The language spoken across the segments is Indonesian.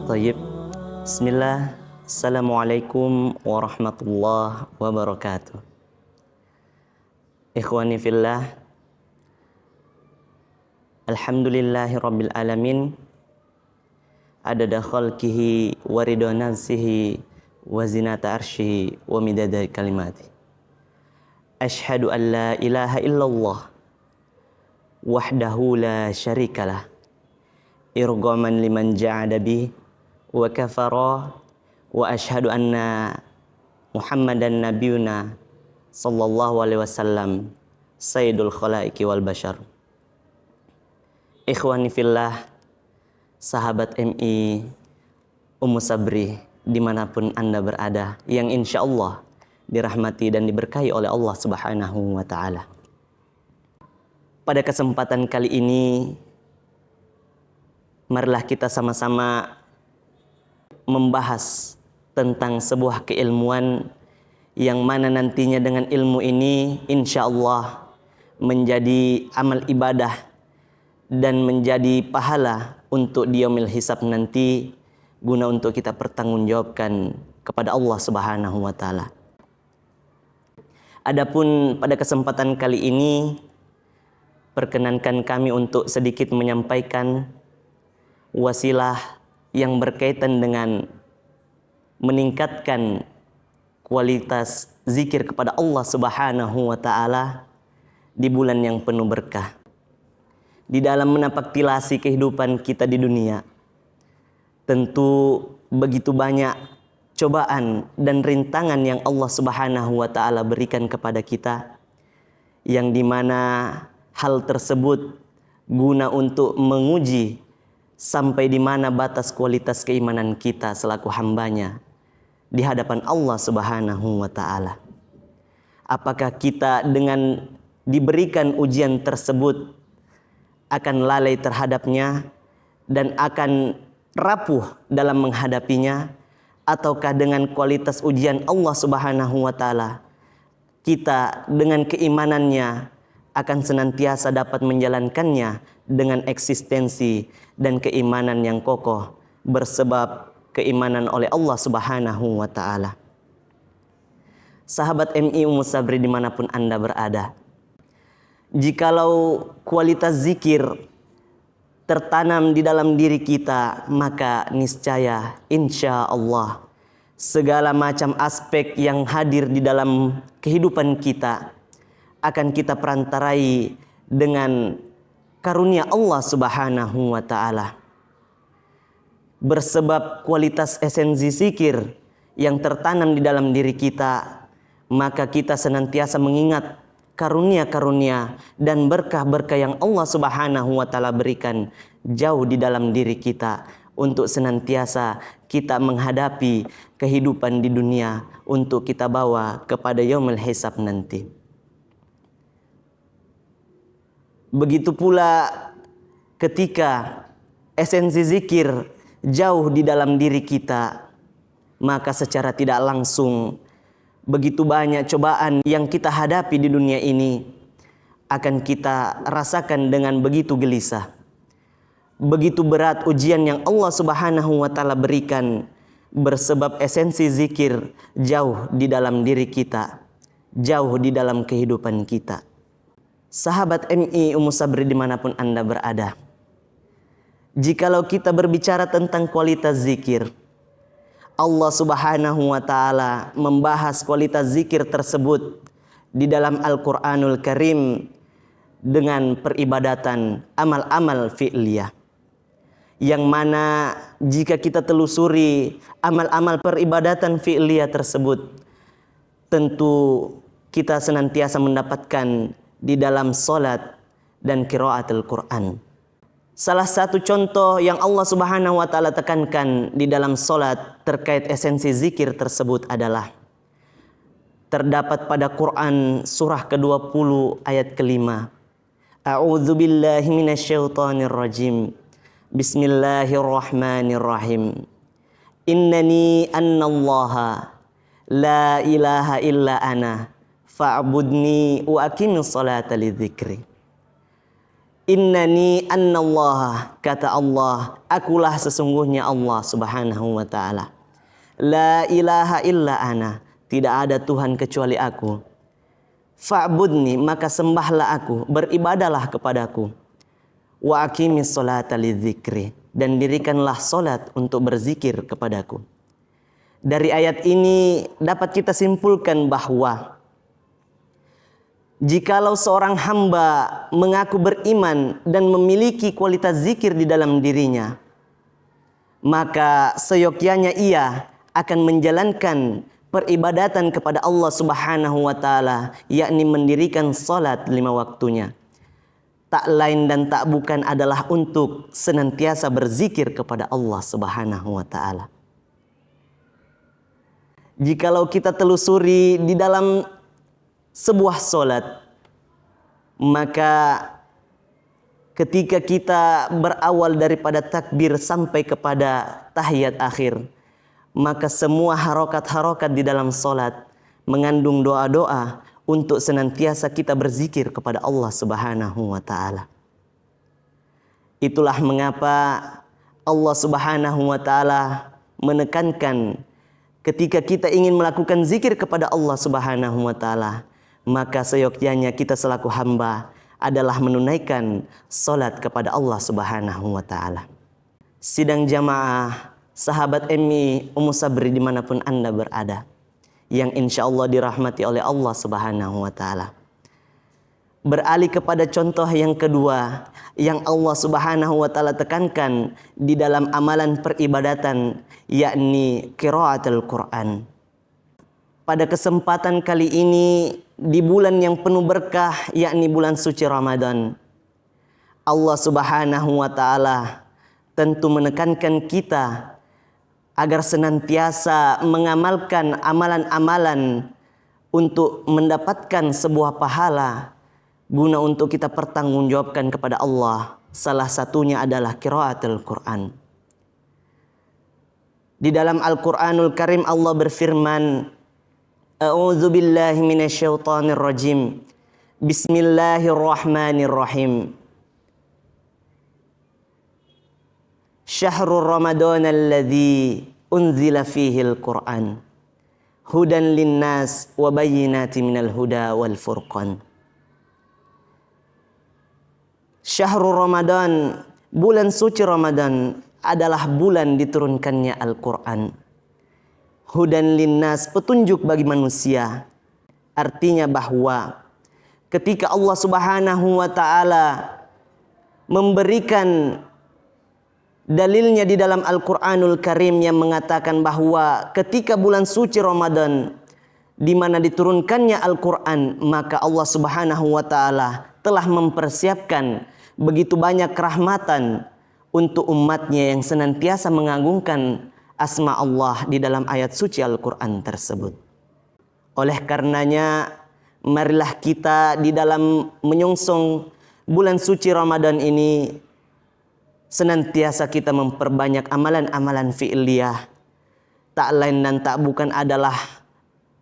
Tayyib. Bismillah. Assalamualaikum warahmatullahi wabarakatuh. Ikhwani fillah. Alhamdulillahi rabbil alamin. Adada khalqihi wa ridha nafsihi wa zinata arsyihi wa midada kalimati. Ashhadu an la ilaha illallah wahdahu la syarikalah. Irghaman liman ja'ada bih wa kafara wa ashhadu anna Muhammadan nabiyuna sallallahu alaihi wasallam sayyidul khalaiqi wal bashar. Ikhwani fillah, sahabat MI Ummu Sabri dimanapun Anda berada, yang insya Allah dirahmati dan diberkahi oleh Allah Subhanahu wa ta'ala. Pada kesempatan kali ini, marilah kita sama-sama membahas tentang sebuah keilmuan yang mana nantinya dengan ilmu ini insya Allah menjadi amal ibadah dan menjadi pahala untuk di yaumil hisab nanti, guna untuk kita pertanggungjawabkan kepada Allah Subhanahu wa ta'ala. Adapun pada kesempatan kali ini, perkenankan kami untuk sedikit menyampaikan wasilah yang berkaitan dengan meningkatkan kualitas zikir kepada Allah Subhanahu wa ta'ala di bulan yang penuh berkah. Di dalam menapaktilasi kehidupan kita di dunia, tentu begitu banyak cobaan dan rintangan yang Allah Subhanahu wa ta'ala berikan kepada kita, yang dimana hal tersebut guna untuk menguji sampai di mana batas kualitas keimanan kita selaku hambanya di hadapan Allah Subhanahu wa ta'ala. Apakah kita dengan diberikan ujian tersebut akan lalai terhadapnya dan akan rapuh dalam menghadapinya, ataukah dengan kualitas ujian Allah Subhanahu wa ta'ala kita dengan keimanannya akan senantiasa dapat menjalankannya dengan eksistensi dan keimanan yang kokoh bersebab keimanan oleh Allah Subhanahu wa ta'ala. Sahabat MI Ummu Sabri dimanapun Anda berada, jikalau kualitas zikir tertanam di dalam diri kita, maka niscaya insya Allah segala macam aspek yang hadir di dalam kehidupan kita akan kita perantarai dengan karunia Allah Subhanahu wa ta'ala. Bersebab kualitas esensi zikir yang tertanam di dalam diri kita, maka kita senantiasa mengingat karunia-karunia dan berkah-berkah yang Allah Subhanahu wa ta'ala berikan jauh di dalam diri kita, untuk senantiasa kita menghadapi kehidupan di dunia untuk kita bawa kepada yaumul hisab nanti. Begitu pula ketika esensi zikir jauh di dalam diri kita, maka secara tidak langsung begitu banyak cobaan yang kita hadapi di dunia ini akan kita rasakan dengan begitu gelisah. Begitu berat ujian yang Allah Subhanahu wa ta'ala berikan bersebab esensi zikir jauh di dalam diri kita, jauh di dalam kehidupan kita. Sahabat MI Ummu Sabri dimanapun Anda berada, jikalau kita berbicara tentang kualitas zikir, Allah Subhanahu wa ta'ala membahas kualitas zikir tersebut di dalam Al-Quranul Karim dengan peribadatan amal-amal fi'liyah, yang mana jika kita telusuri amal-amal peribadatan fi'liyah tersebut, tentu kita senantiasa mendapatkan di dalam salat dan qiraatul Quran. Salah satu contoh yang Allah Subhanahu wa ta'ala tekankan di dalam salat terkait esensi zikir tersebut adalah terdapat pada Quran surah ke-20 ayat ke-5. A'udzu billahi minasyaitonir rajim. Bismillahirrahmanirrahim. Innani annallaha la ilaha illa ana fa'budni wa aqimis salata lidzikri. Innani annallaha, kata Allah, akulah sesungguhnya Allah subhanahu wa ta'ala. La ilaha illa ana, tidak ada Tuhan kecuali aku. Fa'budni, maka sembahlah aku, beribadalah kepadaku. Wa aqimis sholata lidzikri, dan dirikanlah solat untuk berzikir kepadaku. Dari ayat ini dapat kita simpulkan bahwa jikalau seorang hamba mengaku beriman dan memiliki kualitas zikir di dalam dirinya, maka seyogyanya ia akan menjalankan peribadatan kepada Allah subhanahu wa ta'ala, yakni mendirikan salat 5 waktunya. Tak lain dan tak bukan adalah untuk senantiasa berzikir kepada Allah subhanahu wa ta'ala. Jikalau kita telusuri di dalam sebuah solat, maka ketika kita berawal daripada takbir sampai kepada tahiyat akhir, maka semua harokat-harokat di dalam solat mengandung doa-doa untuk senantiasa kita berzikir kepada Allah subhanahu wa ta'ala. Itulah mengapa Allah subhanahu wa ta'ala menekankan ketika kita ingin melakukan zikir kepada Allah subhanahu wa ta'ala, maka seyogyanya kita selaku hamba adalah menunaikan salat kepada Allah subhanahu wa ta'ala. Sidang jamaah, sahabat MI Ummu Sabri dimanapun Anda berada, yang insya Allah dirahmati oleh Allah subhanahu wa ta'ala. Beralih kepada contoh yang kedua yang Allah subhanahu wa ta'ala tekankan di dalam amalan peribadatan, yakni qiraatul Quran. Pada kesempatan kali ini di bulan yang penuh berkah, yakni bulan suci Ramadan, Allah subhanahu wa ta'ala tentu menekankan kita agar senantiasa mengamalkan amalan-amalan untuk mendapatkan sebuah pahala guna untuk kita pertanggungjawabkan kepada Allah. Salah satunya adalah qiraatul Quran. Di dalam Al-Quranul Karim Allah berfirman, A'udzu billahi minasyaitonir rajim. Bismillahirrahmanirrahim. Syahrul Ramadan alladzi unzila fihil Qur'an hudan linnas wa bayyinatin minal huda wal furqan. Syahrul Ramadan, bulan suci Ramadan adalah bulan diturunkannya Al-Qur'an. Hudan linnas, petunjuk bagi manusia. Artinya bahwa ketika Allah subhanahu wa ta'ala memberikan dalilnya di dalam Al-Quranul Karim yang mengatakan bahwa ketika bulan suci Ramadan di mana diturunkannya Al-Quran, maka Allah subhanahu wa ta'ala telah mempersiapkan begitu banyak rahmatan untuk umatnya yang senantiasa mengagungkan asma Allah di dalam ayat suci Al-Quran tersebut. Oleh karenanya, marilah kita di dalam menyongsong bulan suci Ramadan ini senantiasa kita memperbanyak amalan-amalan fi'liyah. Tak lain dan tak bukan adalah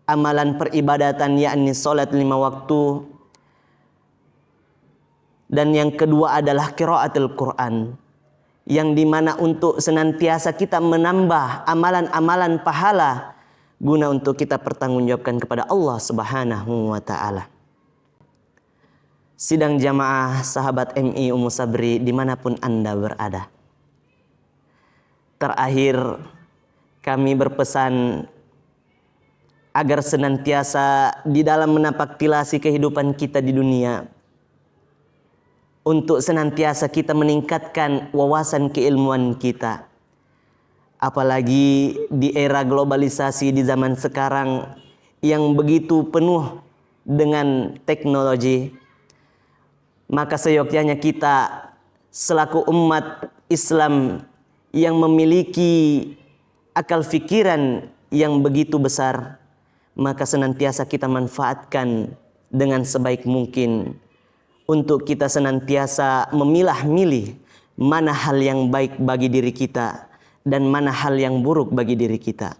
amalan peribadatan, yakni salat 5 waktu. Dan yang kedua adalah qiraatul Quran, yang dimana untuk senantiasa kita menambah amalan-amalan pahala guna untuk kita pertanggungjawabkan kepada Allah subhanahu wa ta'ala. Sidang jamaah sahabat MI Ummu Sabri dimanapun Anda berada. Terakhir kami berpesan agar senantiasa di dalam menapaktilasi kehidupan kita di dunia, untuk senantiasa kita meningkatkan wawasan keilmuan kita. Apalagi di era globalisasi di zaman sekarang yang begitu penuh dengan teknologi, maka seyogyanya kita selaku umat Islam yang memiliki akal fikiran yang begitu besar, maka senantiasa kita manfaatkan dengan sebaik mungkin untuk kita senantiasa memilah-milih mana hal yang baik bagi diri kita dan mana hal yang buruk bagi diri kita.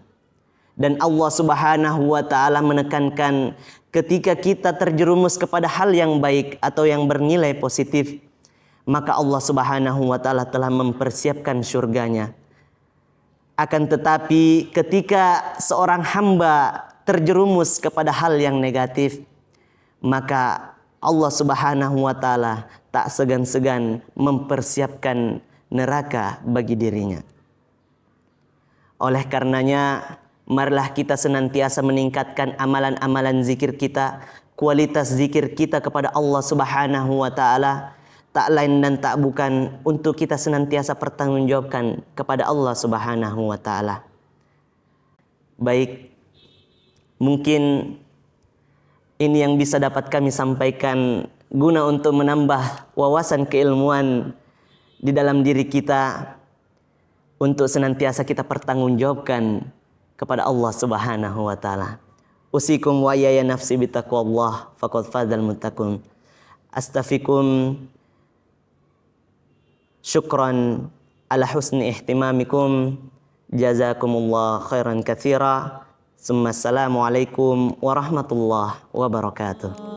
Dan Allah subhanahu wa ta'ala menekankan ketika kita terjerumus kepada hal yang baik atau yang bernilai positif, maka Allah Subhanahu wa taala telah mempersiapkan surganya. Akan tetapi ketika seorang hamba terjerumus kepada hal yang negatif, maka Allah Subhanahu wa taala tak segan-segan mempersiapkan neraka bagi dirinya. Oleh karenanya, marilah kita senantiasa meningkatkan amalan-amalan zikir kita, kualitas zikir kita kepada Allah Subhanahu wa taala, tak lain dan tak bukan untuk kita senantiasa pertanggungjawabkan kepada Allah Subhanahu wa taala. Baik, mungkin ini yang bisa dapat kami sampaikan guna untuk menambah wawasan keilmuan di dalam diri kita untuk senantiasa kita pertanggungjawabkan kepada Allah Subhanahu wa taala. Usikum wa ya nafsi bitaqwallah faqad fazal muttaqun. Astafikum syukran ala husni ihtimamikum. Jazakumullah khairan katsira. Assalamualaikum warahmatullahi wabarakatuh.